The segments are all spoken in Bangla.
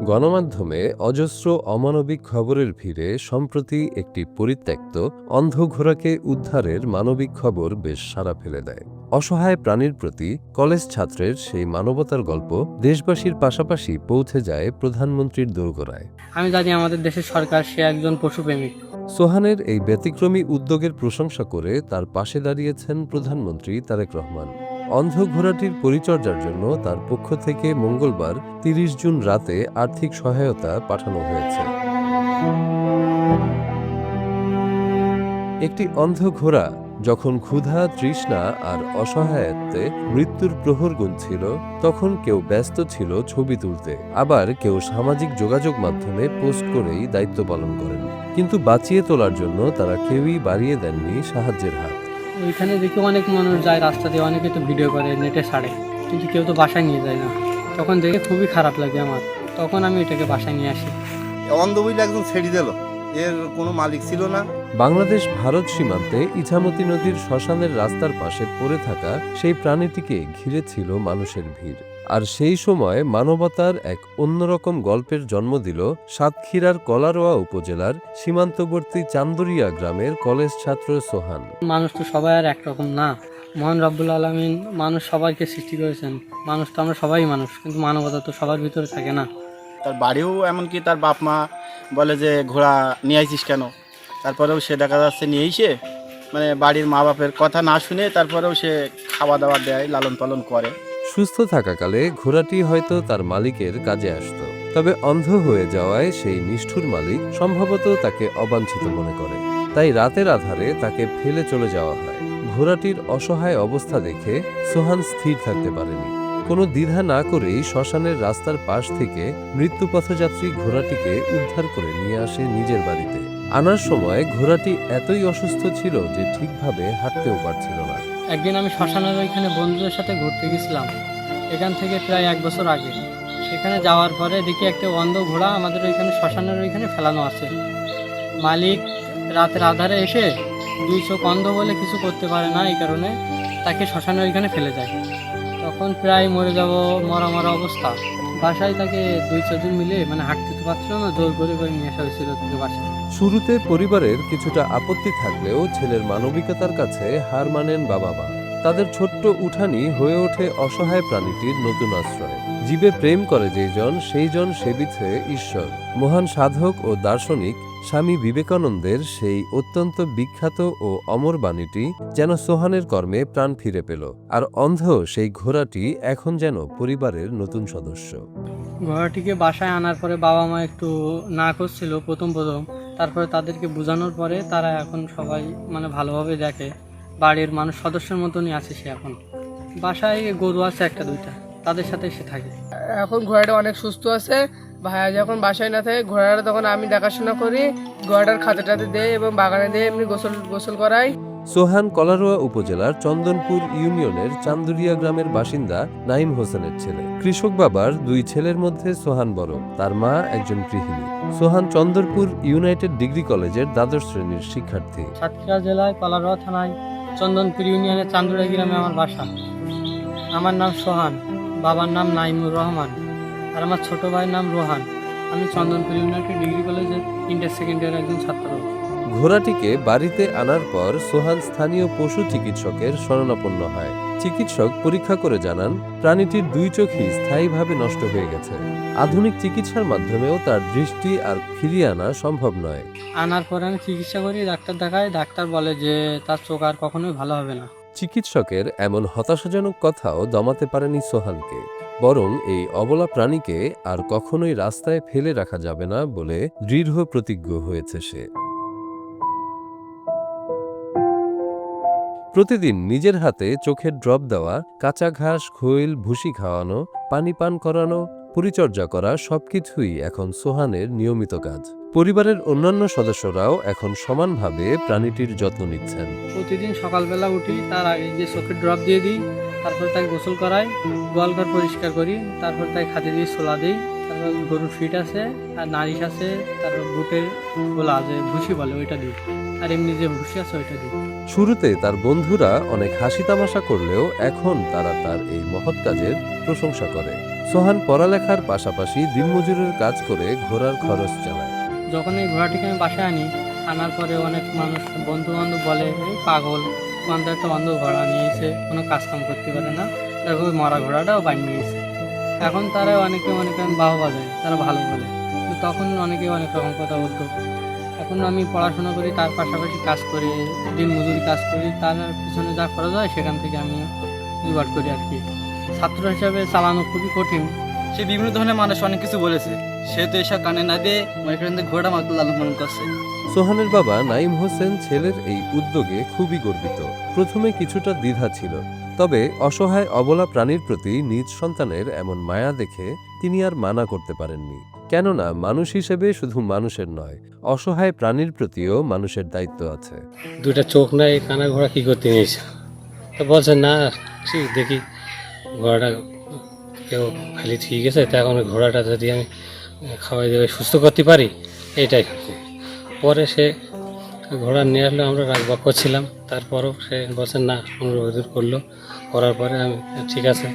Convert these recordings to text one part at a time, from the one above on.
গণমাধ্যমে অজস্র অমানবিক খবরের ভিড়ে সম্প্রতি একটি পরিত্যক্ত অন্ধ ঘোড়াকে উদ্ধারের মানবিক খবর বেশ সাড়া ফেলে দেয়। অসহায় প্রাণীর প্রতি কলেজ ছাত্রের সেই মানবতার গল্প দেশবাসীর পাশাপাশি পৌঁছে যায় প্রধানমন্ত্রীর দোরগোড়ায়। আমি জানি আমাদের দেশের সরকার সে একজন পশুপ্রেমিক। সোহানের এই ব্যতিক্রমী উদ্যোগের প্রশংসা করে তার পাশে দাঁড়িয়েছেন প্রধানমন্ত্রী তারেক রহমান। অন্ধ ঘোড়াটির পরিচর্যার জন্য তার পক্ষ থেকে মঙ্গলবার ৩০ জুন রাতে আর্থিক সহায়তা পাঠানো হয়েছে। একটি অন্ধ ঘোড়া যখন ক্ষুধা, তৃষ্ণা আর অসহায়ত্বে মৃত্যুর প্রহর গুনছিল, তখন কেউ ব্যস্ত ছিল ছবি তুলতে, আবার কেউ সামাজিক যোগাযোগ মাধ্যমে পোস্ট করেই দায়িত্ব পালন করেন। কিন্তু বাঁচিয়ে তোলার জন্য তারা কেউই বাড়িয়ে দেননি সাহায্যের হাত। ওইখানে দেখি অনেক মানুষ যায় রাস্তা দিয়ে, অনেকে তো ভিডিও করে, নেটে ছাড়ে, কিন্তু কেউ তো বাসায় নিয়ে যায় না। তখন দেখে খুবই খারাপ লাগে আমার। তখন আমি এটাকে বাসায় নিয়ে আসি। অন্ধ বইলে একদম ছেড়ে দিল, এর কোনো মালিক ছিল না। বাংলাদেশ ভারত সীমান্তে ইছামতি নদীর শ্মশানের রাস্তার পাশে পড়ে থাকা সেই প্রাণীটিকে ঘিরে ছিল মানুষের ভিড়। আর সেই সময় মানবতার এক অন্যরকম গল্পের জন্ম দিল সাতক্ষীরার কলারোয়া উপজেলার সীমান্তবর্তী চান্দুরিয়া গ্রামের কলেজ ছাত্র সোহান। মানুষ তো সবাই আর একরকম না। মহান রব্বুল আলামিন মানুষ সবাইকে সৃষ্টি করেছেন। মানুষ তো আমরা সবাই মানুষ, কিন্তু মানবতা তো সবার ভিতরে থাকে না। তার বাড়িও এমনকি তার বাপ মা বলে যে ঘোড়া নিয়ে আইছিস কেন, তারপরেও সে দেখা যাচ্ছে নিয়ে এসে মানে বাড়ির মা বাপের কথা না শুনে তারপরেও সে খাওয়া দাওয়া দেয়, লালন পালন করে। সুস্থ থাকাকালে ঘোড়াটি হয়তো তার মালিকের কাজে আসত, তবে অন্ধ হয়ে যাওয়ায় সেই নিষ্ঠুর মালিক সম্ভবত তাকে অবাঞ্ছিত মনে করে। তাই রাতের আধারে তাকে ফেলে চলে যাওয়া হয়। ঘোড়াটির অসহায় অবস্থা দেখে সোহান স্থির থাকতে পারেনি। কোনো দ্বিধা না করেই শ্মশানের রাস্তার পাশ থেকে মৃত্যুপথযাত্রী ঘোড়াটিকে উদ্ধার করে নিয়ে আসে নিজের বাড়িতে। আনার সময় ঘোড়াটি এতই অসুস্থ ছিল যে ঠিকভাবে হাঁটতেও পারছিল না। একদিন আমি শ্মশানের ওইখানে বন্ধুদের সাথে ঘুরতে গেছিলাম, এখান থেকে প্রায় ১ বছর আগে। সেখানে যাওয়ার পরে দেখি একটা অন্ধ ঘোড়া আমাদের ওইখানে শ্মশানের ওইখানে ফেলানো আছে। মালিক রাতের আধারে এসে ২ চোখ অন্ধ বলে কিছু করতে পারে না, এই কারণে তাকে শ্মশানের ওইখানে ফেলে যায়। তখন প্রায় মরে যাব, মরা অবস্থা। বাসায় তাকে ২-৪ জন মিলে হাঁটতে তো পারছিল না, জোর করে নিয়ে আসা হয়েছিল তাকে বাসায়। শুরুতে পরিবারের কিছুটা আপত্তি থাকলেও ছেলের মানবিকতার কাছে হার মানেন বাবা মা। তাদের ছোট্ট উঠানি হয়ে ওঠে অসহায় প্রাণীটির নতুন আশ্রয়। জীবে প্রেম করে যেইজন, সেইজন সেবিছে ঈশ্বর। মহান সাধক ও দার্শনিক স্বামী বিবেকানন্দের সেই অত্যন্ত বিখ্যাত ও অমর বাণীটি যেন সোহানের কর্মে প্রাণ ফিরে পেল। আর অন্ধ সেই ঘোড়াটি এখন যেন পরিবারের নতুন সদস্য। ঘোড়াটিকে বাসায় আনার পরে বাবা মা একটু না করছিল প্রথম, তারপরে তাদেরকে বোঝানোর পরে তারা এখন সবাই ভালোভাবে দেখে। বাড়ির মানুষ সদস্যের মতনই আছে সে। এখন বাসায় গরু আছে ১-২টা, তাদের সাথে সে থাকে। এখন ঘোড়াটা অনেক সুস্থ আছে। ভাইয়া যখন বাসায় না থাকে ঘোড়াটা তখন আমি দেখাশোনা করি, ঘোড়াটার খাঁচাটাতে দেই এবং বাগানে দিয়ে এমনি গোসল করাই। সোহান কলারোয়া উপজেলার চন্দনপুর ইউনিয়নের চান্দুরিয়া গ্রামের বাসিন্দা নাইম হোসেনের ছেলে। কৃষক বাবার ২ ছেলের মধ্যে সোহান বড়, তার মা একজন গৃহিণী। সোহান চন্দনপুর ইউনাইটেড ডিগ্রি কলেজের দ্বাদশ শ্রেণীর শিক্ষার্থী। সাতক্ষীরা জেলায় কলারোয়া থানায় চন্দনপুর ইউনিয়নের চান্দুরিয়া গ্রামে আমার বাসা। আমার নাম সোহান, বাবার নাম নাইমুর রহমান, আর আমার ছোট ভাইয়ের নাম রোহান। আমি চন্দনপুর ইউনাইটেড ডিগ্রি কলেজের ইন্টার সেকেন্ড ইয়ারের একজন ছাত্র। ঘোড়াটিকে বাড়িতে আনার পর সোহান স্থানীয় পশু চিকিৎসকের শরণাপন্ন হয়। চিকিৎসক পরীক্ষা করে জানান প্রাণীটির ২ চোখই স্থায়ীভাবে নষ্ট হয়ে গেছে। আধুনিক চিকিৎসার মাধ্যমেও তার দৃষ্টি আর ফিরিয়ে আনা সম্ভব নয়। আনার পরে আমি চিকিৎসা করি, ডাক্তার দেখাই। ডাক্তার বলে যে তার চোখ আর কখনোই ভালো হবে না। চিকিৎসকের এমন হতাশাজনক কথাও দমাতে পারেনি সোহানকে, বরং এই অবলা প্রাণীকে আর কখনোই রাস্তায় ফেলে রাখা যাবে না বলে দৃঢ় প্রতিজ্ঞ হয়েছে সে। প্রতিদিন নিজের হাতে চোখের ড্রপ দেওয়া, কাঁচা ঘাস, খৈল, ভুসি খাওয়ানো, পানি পান করানো, পরিচর্যা করা সবকিছুই এখন সোহানের নিয়মিত কাজ। পরিবারের অন্যান্য সদস্যরাও এখন সমানভাবে প্রাণীটির যত্ন নিচ্ছেন। প্রতিদিন সকালবেলা উঠি, তার আগে যে চোখের ড্রপ দিয়ে দিই, তারপর তাকে গোসল করাই, গোয়ালঘর পরিষ্কার করি, তারপর তাকে খাতে দিয়ে ছোলা দিই। তারপর গরুর ফিট আছে আর নারিশ আছে, তারপর বুটের গোলা যে ভুসি বলে ওইটা দিই, আর এমনি যে ভুসি আছে ওইটা দিই। শুরুতে তার বন্ধুরা অনেক হাসি তামাশা করলেও এখন তারা তার এই মহৎ কাজের প্রশংসা করে। সোহান পড়ালেখার পাশাপাশি দিনমজুরের কাজ করে ঘোড়ার খরচ চালায়। যখন এই ঘোড়াটিকে আমি বাসায় আনার পরে অনেক মানুষ বন্ধু বান্ধব বলে এই পাগল তোমাদের একটা অন্ধ ঘোড়া নিয়েছে, কোনো কাজকাম করতে পারে না, দেখো ওই মরা ঘোড়াটাও বানিয়ে নিয়েছে। এখন তারা অনেকে বাহবা দেয়, তারা ভালো বলে, কিন্তু তখন অনেকে অনেক রকম কথা বলতো। এখন আমি পড়াশোনা করি, তার পাশাপাশি কাজ করি, দিন মজুরি কাজ করি, তার পিছনে যা খরচ হয় সেখান থেকে আমি জোগাড় করি আর কি। ছাত্র হিসাবে চালানো খুবই কঠিন। সে বিভিন্ন ধরনের মানুষ অনেক কিছু বলেছে, সে তো এসব কানে না দিয়ে মনে করেন যে ঘোড়া মাত্র লালন পালন করছে। সোহানের বাবা নাইম হোসেন ছেলের এই উদ্যোগে খুবই গর্বিত। প্রথমে কিছুটা দ্বিধা ছিল, তবে অসহায় অবলা প্রাণীর প্রতি নিজ সন্তানের এমন মায়া দেখে তিনি আর মানা করতে পারেননি। কেননা মানুষ হিসেবে শুধু মানুষের নয়, অসহায় প্রাণীর প্রতিও মানুষের দায়িত্ব আছে। দুইটা চোখ নাই, কানা ঘোড়া কি করতে নিয়েছে, তো বলছে না ঠিক দেখি ঘোড়াটা কেউ খালি ঠিক আছে, তা এখন ওই ঘোড়াটা যদি আমি খাওয়াই দেবে সুস্থ করতে পারি এইটাই। পরে সে ঘোড়া নিয়ে আসলো, আমরা রাগবাগ করছিলাম, তারপরও সে বলছে না অনুরোধ করলো, করার পরে আমি ঠিক আছে,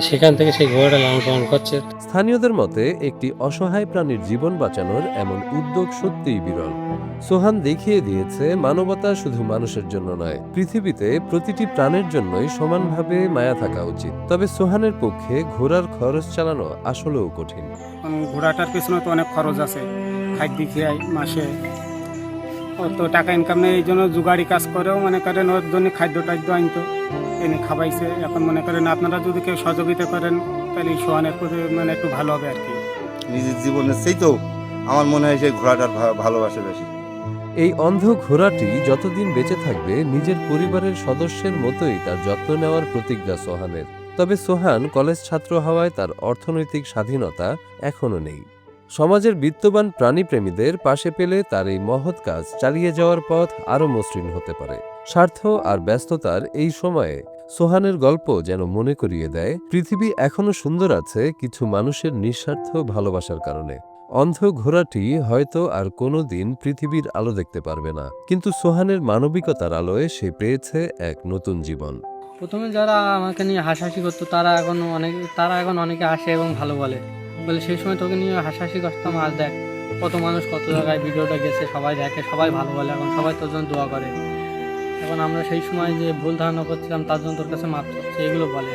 সেখান থেকে সেই ঘোড়াটা লালন পালন করছে। স্থানীয়দের মতে একটি অসহায় প্রাণীর জীবন বাঁচানোর এমন উদ্যোগ সত্যিই বিরল। সোহান দেখিয়ে দিয়েছে মানবতা শুধু মানুষের জন্য নয়, পৃথিবীতে প্রতিটি প্রাণের জন্যই সমানভাবে মায়া থাকা উচিত। তবে সোহানের পক্ষে ঘোড়ার খরচ চালানো আসলেও কঠিন। ঘোড়াটার পেছনে তো অনেক খরচ আছে, খাদ্য খেয়াই মাসে অত টাকা ইনকাম নেই, এই জন্য জুগাড়ি কাজ করেও মনে করেন ওর জন্য খাদ্য টাদ্য আনতো, এনে খাওয়াইছে। এখন মনে করেন আপনারা যদি কেউ সহযোগিতা করেন তাহলে এই সোহানের প্রতি একটু ভালো হবে আর কি। নিজের জীবনের সেই তো আমার মনে হয় সেই ঘোড়াটার ভালোবাসে বেশি। এই অন্ধ ঘোড়াটি যতদিন বেঁচে থাকবে নিজের পরিবারের সদস্যের মতোই তার যত্ন নেওয়ার প্রতিজ্ঞা সোহানের। তবে সোহান কলেজ ছাত্র হওয়ায় তার অর্থনৈতিক স্বাধীনতা এখনো নেই। সমাজের বিত্তবান প্রাণীপ্রেমীদের পাশে পেলে তার এই মহৎ কাজ চালিয়ে যাওয়ার পথ আরও মসৃণ হতে পারে। স্বার্থ আর ব্যস্ততার এই সময়ে সোহানের গল্প যেন মনে করিয়ে দেয়, পৃথিবী এখনো সুন্দর আছে কিছু মানুষের নিঃস্বার্থ ভালোবাসার কারণে। অন্ধ ঘোড়াটি হয়তো আর কোনোদিন পৃথিবীর আলো দেখতে পারবে না, কিন্তু সোহানের মানবিকতার আলোয় সে পেয়েছে এক নতুন জীবন। প্রথমে যারা আমাকে নিয়ে হাসাহাসি করতো তারা এখন অনেকে আসে এবং ভালো বলে সেই সময় তোকে নিয়ে হাসাহাসি করতাম, আর দেখ কত মানুষ কত জায়গায় ভিডিওটা গেছে, সবাই দেখে, সবাই ভালো বলে, এখন সবাই তোর জন্য দোয়া করে। এখন আমরা সেই সময় যে ভুল ধারণা করছিলাম তার জন্য তোর কাছে মাপ চাচ্ছি, এগুলো বলে।